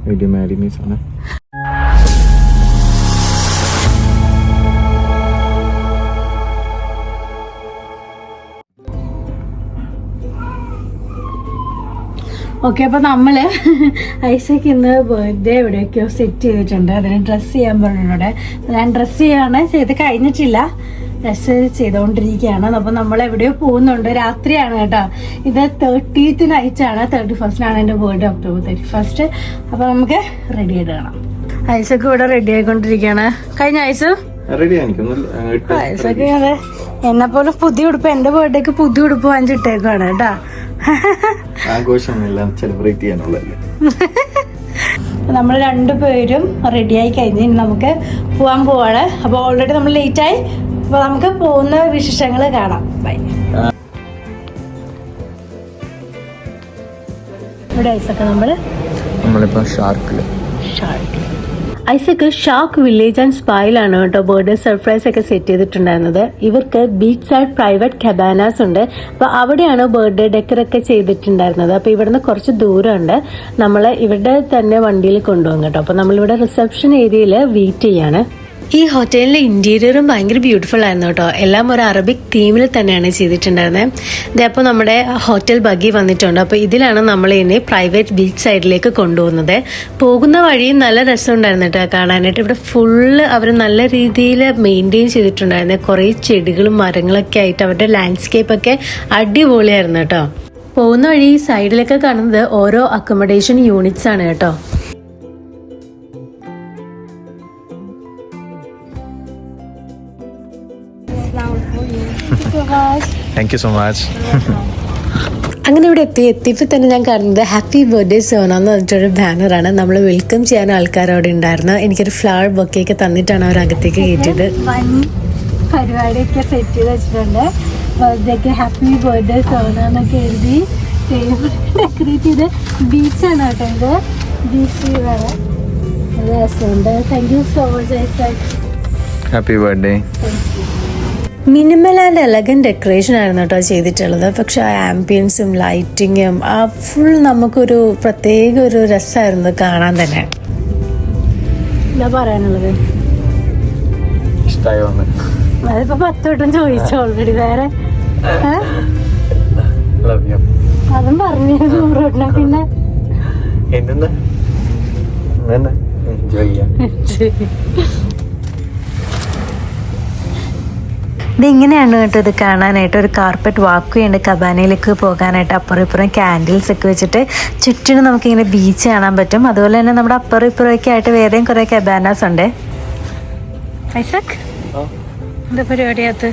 Will you marry me, Sana? Okay, അപ്പോൾ നമ്മൾ ഐസക്ക് ഇന്ന് ബർത്ത്ഡേ എവിടെയൊക്കെയോ സെറ്റ് ചെയ്തിട്ടുണ്ട്. അതിന് ഡ്രസ്സ് ചെയ്യാൻ പറഞ്ഞിട്ടുണ്ട്. ഞാൻ ഡ്രസ്സ് ചെയ്ത് കഴിഞ്ഞിട്ടില്ല, ഡ്രസ്സ് ചെയ്തുകൊണ്ടിരിക്കുകയാണ്. അപ്പോൾ നമ്മൾ എവിടെയോ പോകുന്നുണ്ട്. രാത്രിയാണ് കേട്ടോ. ഇത് 30th നൈറ്റാണ്. 31st എൻ്റെ ബർത്ത്ഡേ, October 31st. അപ്പോൾ നമുക്ക് റെഡി ആയിട്ട് കാണാം. ഐസക്ക് ഇവിടെ റെഡി ആയിക്കൊണ്ടിരിക്കുകയാണ്. കഴിഞ്ഞ ഐസക്ക് അതെ എന്നെപ്പോലെ പുതിയ ഉടുപ്പ്, എൻ്റെ ബർത്ത്ഡേക്ക് പുതിയ ഉടുപ്പ് വാങ്ങിച്ചിട്ടേക്കാണ് കേട്ടോ. ആഘോഷമെല്ലാം സെലിബ്രേറ്റ് ചെയ്യാനുള്ളതല്ലേ. നമ്മൾ രണ്ടുപേരും റെഡിയായി കഴിഞ്ഞ് നമുക്ക് പോവാൻ പോവാണ്. അപ്പോൾ ഓൾറെഡി നമ്മൾ ലേറ്റായി. അപ്പോൾ നമുക്ക് പോകുന്ന വിശേഷങ്ങൾ കാണാം. ബൈ. ഇവിടെ ഐസക്ക് നമ്മളിപ്പോൾ shark Isaac shark village and സ്പായിലാണ് കേട്ടോ ബർത്ത്ഡേ സർപ്രൈസ് ഒക്കെ സെറ്റ് ചെയ്തിട്ടുണ്ടായിരുന്നത്. ഇവർക്ക് ബീച്ച് സൈഡ് പ്രൈവറ്റ് കബാനാസ് ഉണ്ട്. അപ്പോൾ അവിടെയാണ് ബർത്ത്ഡേ ഡെക്കറൊക്കെ ചെയ്തിട്ടുണ്ടായിരുന്നത്. അപ്പോൾ ഇവിടുന്ന് കുറച്ച് ദൂരമുണ്ട്. നമ്മൾ ഇവിടെ തന്നെ വണ്ടിയിൽ കൊണ്ടുപോകും കേട്ടോ. അപ്പോൾ നമ്മളിവിടെ റിസപ്ഷൻ ഏരിയയിൽ വെയിറ്റ് ചെയ്യാണ്. ഈ ഹോട്ടലിന്റെ ഇന്റീരിയറും ഭയങ്കര ബ്യൂട്ടിഫുൾ ആയിരുന്നു കേട്ടോ. എല്ലാം ഒരു അറബിക് തീമിൽ തന്നെയാണ് ചെയ്തിട്ടുണ്ടായിരുന്നത്. ഇതപ്പോൾ നമ്മുടെ ഹോട്ടൽ ബഗ്ഗി വന്നിട്ടുണ്ട്. അപ്പോൾ ഇതിലാണ് നമ്മൾ ഇനി പ്രൈവറ്റ് ബീച്ച് സൈഡിലേക്ക് കൊണ്ടുപോകുന്നത്. പോകുന്ന വഴി നല്ല രസമുണ്ടായിരുന്നു കേട്ടോ കാണാനായിട്ട്. ഇവിടെ ഫുള്ള് അവർ നല്ല രീതിയിൽ മെയിൻറ്റെയിൻ ചെയ്തിട്ടുണ്ടായിരുന്നു. കുറേ ചെടികളും മരങ്ങളൊക്കെ ആയിട്ട് അവരുടെ ലാൻഡ്സ്കേപ്പ് ഒക്കെ അടിപൊളിയായിരുന്നു കേട്ടോ. പോകുന്ന വഴി സൈഡിലൊക്കെ കാണുന്നത് ഓരോ അക്കോമഡേഷൻ യൂണിറ്റ്സ് ആണ് കേട്ടോ. Thank you so much. അങ്ങനെ ഇവിടെ എത്തിയപ്പോൾ തന്നെ ഞാൻ കാണുന്നത് ഹാപ്പി ബർത്ത്ഡേ സോന എന്ന് പറഞ്ഞിട്ടൊരു ബാനറാണ്. നമ്മൾ വെൽക്കം ചെയ്യാൻ ആൾക്കാർ അവിടെ ഉണ്ടായിരുന്നു. എനിക്കൊരു ഫ്ലവർ ബൊക്കെയൊക്കെ തന്നിട്ടാണ് അവർ അകത്തേക്ക് കയറ്റിയത്. പരിപാടിയൊക്കെ സെറ്റ് ചെയ്ത് വെച്ചിട്ടുണ്ട്. ബർത്ത്ഡേക്ക് ഹാപ്പി ബർത്ത്ഡേ സോന എന്നൊക്കെ എഴുതി ഡെക്കറേറ്റ് ചെയ്ത്. ബീച്ചാണ് കേട്ടോ ഇത്. ബീച്ച് രസമുണ്ട്. Thank you so much. Happy birthday. Minimal and elegant decoration ആയിരുന്നു കേട്ടോ ചെയ്തിട്ടുള്ളത്. പക്ഷെ ആ ആംബിയൻസും ലൈറ്റിങ്ങും ആ ഫുൾ നമുക്കൊരു പ്രത്യേക ഒരു രസമായിരുന്നു കാണാൻ തന്നെ. എന്താ പറയാനുള്ളത്? അതിപ്പോ 10 വട്ടം ചോദിച്ചു ഓൾറെഡി. വേറെ അതും പറഞ്ഞു 100 വട്ടം. പിന്നെ ഇതിങ്ങനെയാണ് കേട്ടോ ഇത് കാണാനായിട്ട്. ഒരു കാർപ്പറ്റ് വാക്ക് ഉണ്ട് കബാനയിലേക്ക് പോകാനായിട്ട്. അപ്പുറം ഇപ്പുറം ക്യാൻഡിൽസ് ഒക്കെ വെച്ചിട്ട് ചുറ്റിനും നമുക്കിങ്ങനെ ബീച്ച് കാണാൻ പറ്റും. അതുപോലെ തന്നെ നമ്മുടെ അപ്പുറം ഇപ്പുറമൊക്കെ ആയിട്ട് വേറെയും കുറേ കബാനാസ് ഉണ്ട്. ഐസക് എന്താ പരിപാടിയകത്ത്?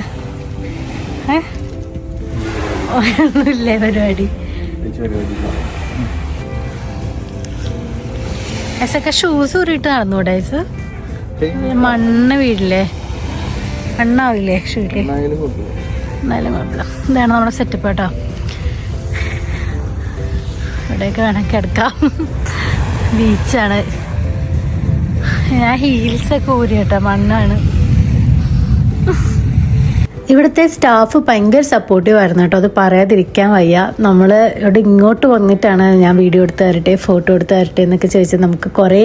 ഒന്നുമില്ലേ പരിപാടി? ഐസക്ക ഷൂസ് ഊരിയിട്ട് നടന്നൂടെ ഐസ്? മണ്ണ് വീടില്ലേ? മണ്ണാവില്ലേ ഷൂല്? എന്നാലും കുഴപ്പമില്ല. ഇതാണ് നമ്മുടെ സെറ്റപ്പ് കേട്ടോ. ഇവിടെയൊക്കെ വേണമെങ്കിൽ കിടക്കാം. ബീച്ചാണ്. ഞാൻ ഹീൽസൊക്കെ ഊരി കേട്ടോ, മണ്ണാണ്. ഇവിടുത്തെ സ്റ്റാഫ് ഭയങ്കര സപ്പോർട്ടീവ് ആയിരുന്നു കേട്ടോ. അത് പറയാതിരിക്കാൻ വയ്യ. നമ്മൾ ഇവിടെ ഇങ്ങോട്ട് വന്നിട്ടാണ് ഞാൻ വീഡിയോ എടുത്ത് തരട്ടെ, ഫോട്ടോ എടുത്ത് തരട്ടെ എന്നൊക്കെ ചോദിച്ചാൽ നമുക്ക് കുറേ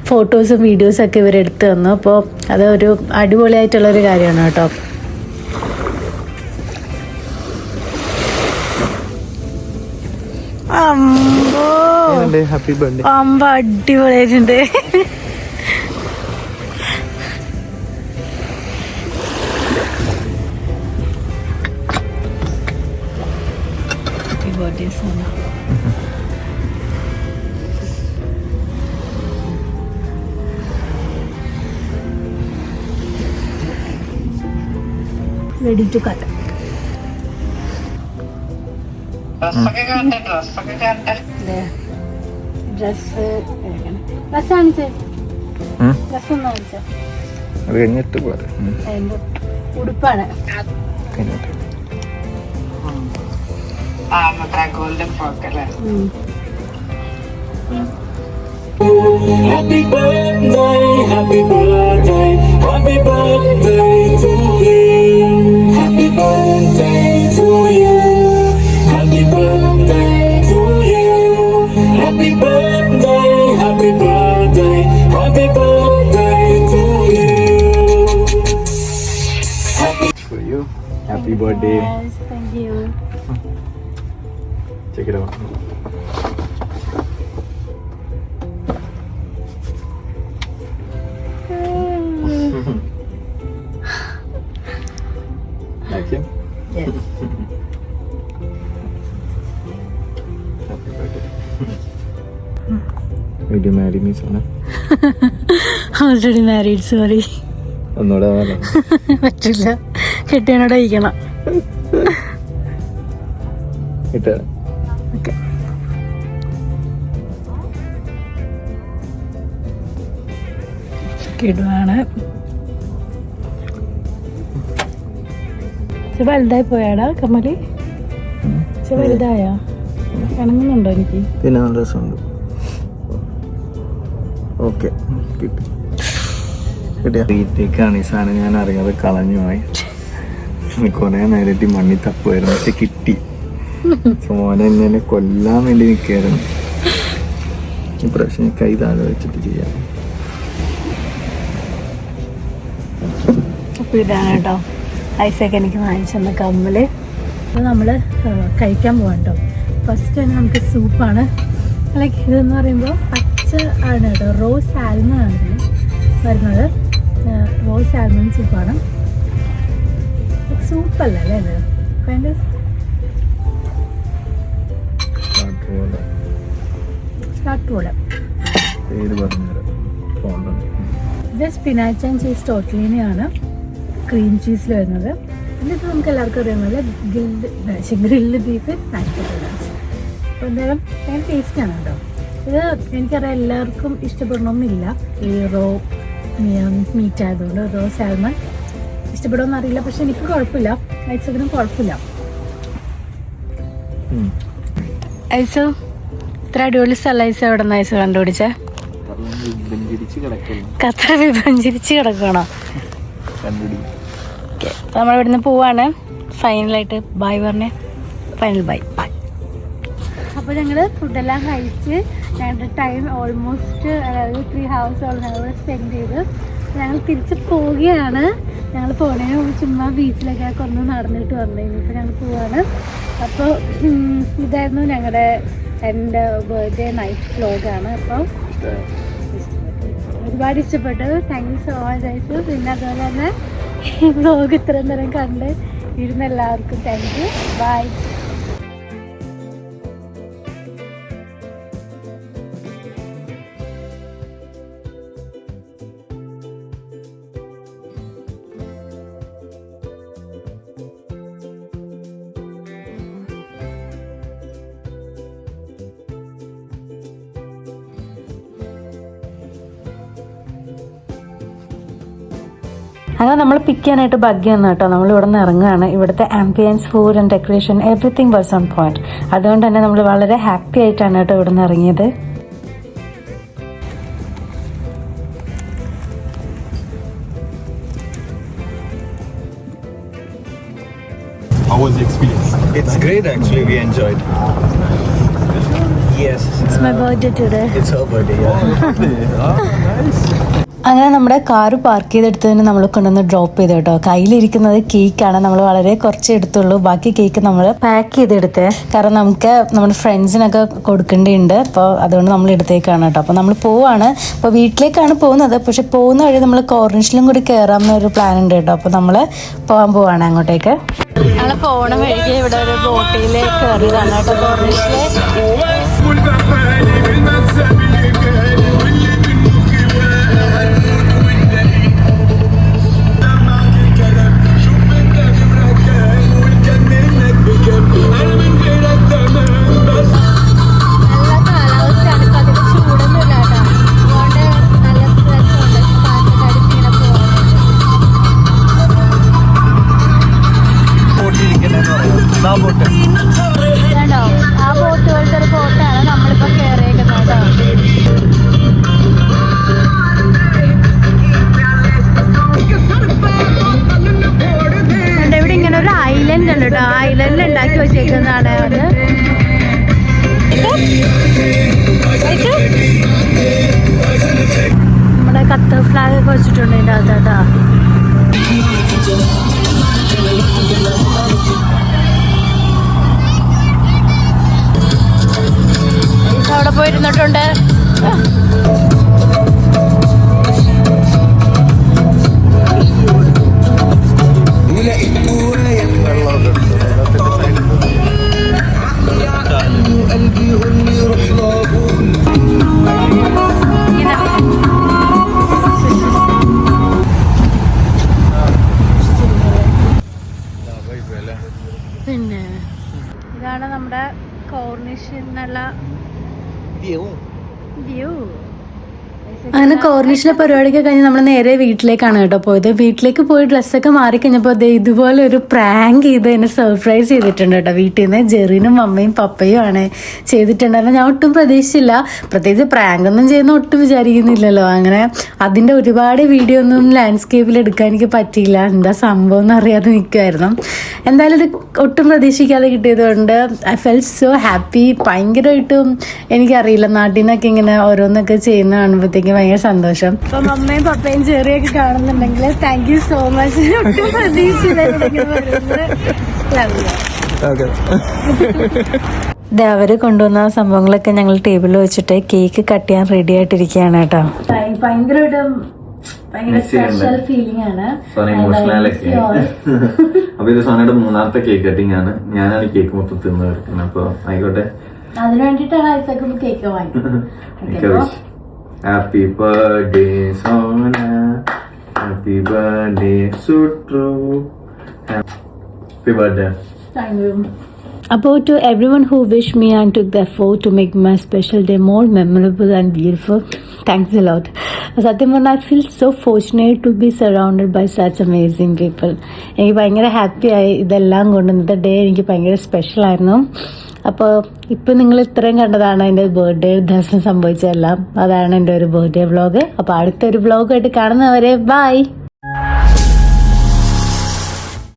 ഫോട്ടോസും വീഡിയോസൊക്കെ ഇവരെടുത്ത് തന്നു. അപ്പോൾ അതൊരു അടിപൊളിയായിട്ടുള്ളൊരു കാര്യമാണ് കേട്ടോ. അമ്പ അടിപൊളിയായിട്ടുണ്ട്. Ready to cut. ഉടുപ്പാണ്. ഗോൾഡൻ ഫ്രോക്ക് അല്ലേ? Happy birthday, happy birthday, happy birthday to you. Happy birthday to you. Happy birthday to you. Happy birthday, happy birthday. Happy birthday. Yes, thank you. Check it out. Like him? Yes. Happy birthday. Will you marry me, Sona? Already married, sorry. ഒന്നുകൂടെ വേണോ? പറ്റില്ല, കെട്ടിയനോട് കഴിക്കണം. ഇട്ടാ okay. കിടുവാണ്. വലുതായി പോയാടാ കമ്മല്? വലുതായോ? ഇണങ്ങുന്നുണ്ടോ എനിക്ക്? പിന്നെ നല്ല രസമുണ്ട്. ഓക്കെ, കിട്ടി കിട്ടിയ വീട്ടിലേക്കാണ് ഈ സാധനം. ഞാൻ അറിയാതെ കളഞ്ഞു പോയി. കുറെ നേരിട്ട് മണ്ണി തപ്പുമായിരുന്നു, പക്ഷെ കിട്ടി. മോനെ എന്നെ കൊല്ലാൻ വേണ്ടി നിൽക്കായിരുന്നു. ഇപ്രാവശ്യം കൈ താഴെ വെച്ചിട്ട് ചെയ്യാം. അപ്പോൾ ഇതാണ് കേട്ടോ ഐസക്ക് എനിക്ക് വാങ്ങിച്ചെന്ന കമ്മല്. അപ്പോൾ നമ്മൾ കഴിക്കാൻ പോകണ്ടോ. ഫസ്റ്റ് തന്നെ നമുക്ക് സൂപ്പാണ്. ലൈക്ക് ഇതെന്ന് പറയുമ്പോൾ പച്ച ആണ് കേട്ടോ, റോ സാൽമൺ ആണ് വരുന്നത്. Raw salmon സൂപ്പാണ്. സൂപ്പല്ല അല്ലേ ഇത്? കൈൻഡ് സ്റ്റാർട്ട് പോലെ. ഇത് സ്പിനാച്ച് ആൻഡ് ചീസ് ടോട്ടലിനെയാണ് ക്രീം ചീസിൽ വരുന്നത്. എന്നിട്ട് നമുക്ക് എല്ലാവർക്കും അറിയാമല്ലോ ഗ്രില്ഡ് ബീഫ് മാഷ് പൊട്ടാറ്റോസ്. അപ്പോൾ എന്തായാലും ഭയങ്കര ടേസ്റ്റാണ് കേട്ടോ. ഇത് എനിക്കറിയാം എല്ലാവർക്കും ഇഷ്ടപ്പെടണമെന്നില്ല, ഈ റോ മീറ്റ് ആയതുകൊണ്ട്. റോ സാൽമൺ ഇഷ്ടപ്പെടുമെന്ന് അറിയില്ല, പക്ഷെ എനിക്ക് കുഴപ്പമില്ല, ഐസക്കിനും കുഴപ്പമില്ല. ഐസോ ഇത്ര അടിപൊളി സ്ഥലം ഐസ എവിടെ നിന്ന് ഐസ കണ്ടുപിടിച്ചേ? ഖത്തർ വിഭജിച്ച് കിടക്കണോ? ഓക്കെ, നമ്മൾ ഇവിടുന്ന് പോവാണ്. ഫൈനലായിട്ട് ബായ് പറഞ്ഞേ. Final bye bye. അപ്പോൾ ഞങ്ങൾ ഫുഡെല്ലാം കഴിച്ച് ഞങ്ങളുടെ ടൈം ഓൾമോസ്റ്റ് അതായത് 3 hours ഞങ്ങളിവിടെ സ്പെൻഡ് ചെയ്ത് ഞങ്ങൾ തിരിച്ച് പോവുകയാണ്. ഞങ്ങൾ പോണതിന് മുമ്പ് ചുമ്മാ ബീച്ചിലൊക്കെ ഒന്ന് നടന്നിട്ട് വന്നു. ഇനിയിപ്പോൾ ഞങ്ങൾ പോവാണ്. അപ്പോൾ ഇതായിരുന്നു ഞങ്ങളുടെ എൻ്റെ ബർത്ത്ഡേ നൈറ്റ് വ്ലോഗാണ്. അപ്പോൾ ഒരുപാട് ഇഷ്ടപ്പെട്ടു. Thank you so much Aisu. പിന്നെ അതുപോലെ തന്നെ ഈ വ്ലോഗ് ഇത്രയും നേരം കണ്ട് ഇരുന്ന എല്ലാവർക്കും താങ്ക് യു. ബൈ. അങ്ങനെ നമ്മൾ പിക്ക് ചെയ്യാനായിട്ട് ബഗ്ഗി വന്നു കേട്ടോ. നമ്മൾ ഇവിടെ നിന്ന് ഇറങ്ങുകയാണ്. ഇവിടുത്തെ ambience, food and decoration everything was on point. അതുകൊണ്ട് തന്നെ നമ്മൾ വളരെ ഹാപ്പി ആയിട്ടാണ് കേട്ടോ ഇവിടെ നിന്ന് ഇറങ്ങിയത്. How was the experience? It's great actually, we enjoyed. Yes. It's my birthday today. It's her birthday, yeah. Oh, nice. അങ്ങനെ നമ്മുടെ കാറ് പാർക്ക് ചെയ്തെടുത്തതിന് നമ്മൾ കൊണ്ടുവന്ന് ഡ്രോപ്പ് ചെയ്തു കേട്ടോ. കയ്യിലിരിക്കുന്നത് കേക്കാണ്. നമ്മൾ വളരെ കുറച്ച് എടുത്തുള്ളൂ. ബാക്കി കേക്ക് നമ്മൾ പാക്ക് ചെയ്തെടുത്തേ. കാരണം നമുക്ക് നമ്മുടെ ഫ്രണ്ട്സിനൊക്കെ കൊടുക്കേണ്ടതുണ്ട്. അപ്പോൾ അതുകൊണ്ട് നമ്മൾ എടുത്തേക്കാണ് കേട്ടോ. അപ്പോൾ നമ്മൾ പോവാണ്. അപ്പോൾ വീട്ടിലേക്കാണ് പോകുന്നത്. പക്ഷെ പോകുന്ന വഴി നമ്മൾ കോർണിഷിലും കൂടി കയറാമെന്നൊരു പ്ലാൻ ഉണ്ട് കേട്ടോ. അപ്പോൾ നമ്മൾ പോകാൻ പോവാണ് അങ്ങോട്ടേക്ക്. ഞങ്ങൾ പോണ വഴിക്ക് ഇവിടെ ഒരു ബോട്ടിലേക്ക് കയറിയതാണ് കേട്ടോ കോർണിഷില്. ആ ബോട്ട് പോലത്തെ ഒരു ബോട്ടാണ് നമ്മളിപ്പോൾ കയറിയേക്കുന്നത് കേട്ടോ. ഇവിടെ ഇങ്ങനെ ഒരു ഐലൻഡ് ഉണ്ട് കേട്ടോ. ഐലൻഡിൽ ഉണ്ടാക്കി വെച്ചേക്കുന്നതാണ് അത്. നമ്മുടെ ഖത്തർ ഫ്ലാഗ് ഒക്കെ വെച്ചിട്ടുണ്ട് ഇതിൻ്റെ അകത്ത് കേട്ടോ. പോയിരുന്നിട്ടുണ്ട്. പിന്നെ ഇതാണ് നമ്മുടെ കോർണിഷിൽ നിന്നുള്ള വ്യൂ. അങ്ങനെ കോർണിഷിലെ പരിപാടിയൊക്കെ കഴിഞ്ഞ് നമ്മൾ നേരെ വീട്ടിലേക്കാണ് കേട്ടോ പോയത്. വീട്ടിലേക്ക് പോയി ഡ്രസ്സൊക്കെ മാറിക്കഴിഞ്ഞപ്പോൾ ഇതുപോലെ ഒരു പ്രാങ്ക് ചെയ്ത് എന്നെ സർപ്രൈസ് ചെയ്തിട്ടുണ്ട് കേട്ടോ. വീട്ടിൽ നിന്ന് ജെറിനും അമ്മയും പപ്പയും ആണ് ചെയ്തിട്ടുണ്ടായിരുന്നു. ഞാൻ ഒട്ടും പ്രതീക്ഷിച്ചില്ല. പ്രത്യേകിച്ച് പ്രാങ്ക് ഒന്നും ചെയ്യുന്ന ഒട്ടും വിചാരിക്കുന്നില്ലല്ലോ. അങ്ങനെ അതിൻ്റെ ഒരുപാട് വീഡിയോ ഒന്നും ലാൻഡ്സ്കേപ്പിൽ എടുക്കാൻ എനിക്ക് പറ്റിയില്ല. എന്താ സംഭവം എന്ന് അറിയാതെ നിൽക്കുമായിരുന്നു. എന്തായാലും ഇത് ഒട്ടും പ്രതീക്ഷിക്കാതെ കിട്ടിയതുകൊണ്ട് ഐ ഫെൽ സോ ഹാപ്പി. ഭയങ്കരമായിട്ടും എനിക്കറിയില്ല, നാട്ടിൽ നിന്നൊക്കെ ഇങ്ങനെ ഓരോന്നൊക്കെ ചെയ്യുന്ന കാണുമ്പോഴത്തേക്കും ഭയങ്കര സന്തോഷം. അപ്പം അമ്മയും പപ്പയും ചെറിയൊക്കെ കാണുന്നുണ്ടെങ്കിൽ താങ്ക് യു സോ മച്ച്. ഒട്ടും അവര് കൊണ്ടുവന്ന സംഭവങ്ങളൊക്കെ ഞങ്ങൾ ടേബിളിൽ വെച്ചിട്ട് കേക്ക് കട്ട് ചെയ്യാൻ റെഡി ആയിട്ടിരിക്കുകയാണ് കേട്ടോ. ഭയങ്കരമായിട്ടും സ്പെഷ്യൽ ഫീലിംഗ് ആണ്. അപ്പൊ ഇത് സോനയുടെ മൂന്നാമത്തെ കേക്ക് കട്ടിങ് ആണ്. ഞാനാണ് കേക്ക് മൊത്തം തിന്ന് തീർക്കുന്നത്. അപ്പൊ ആയിക്കോട്ടെ, അതിനു വേണ്ടിട്ടാണ് ഐസക്ക് കേക്ക് വാങ്ങിക്കുന്നത്. Happy birthday Sona, happy birthday Sutru, happy birthday. Thank you. അപ്പോൾ to everyone who wished me and took the effort to make my special day more memorable and beautiful, thanks a lot. സത്യം പറഞ്ഞാൽ I feel so fortunate to be surrounded by such amazing people. എനിക്ക് ഭയങ്കര ഹാപ്പിയായി ഇതെല്ലാം കൊണ്ട്. ഇന്നത്തെ day എനിക്ക് ഭയങ്കര സ്പെഷ്യലായിരുന്നു. അപ്പോൾ ഇപ്പം നിങ്ങൾ ഇത്രയും കണ്ടതാണ് എൻ്റെ ബർത്ത്ഡേ ദിവസം സംഭവിച്ചതെല്ലാം. അതാണ് എൻ്റെ ഒരു ബർത്ത്ഡേ വ്ളോഗ്. അപ്പോൾ അടുത്തൊരു വ്ളോഗായിട്ട് കാണുന്നവരെ ബൈ.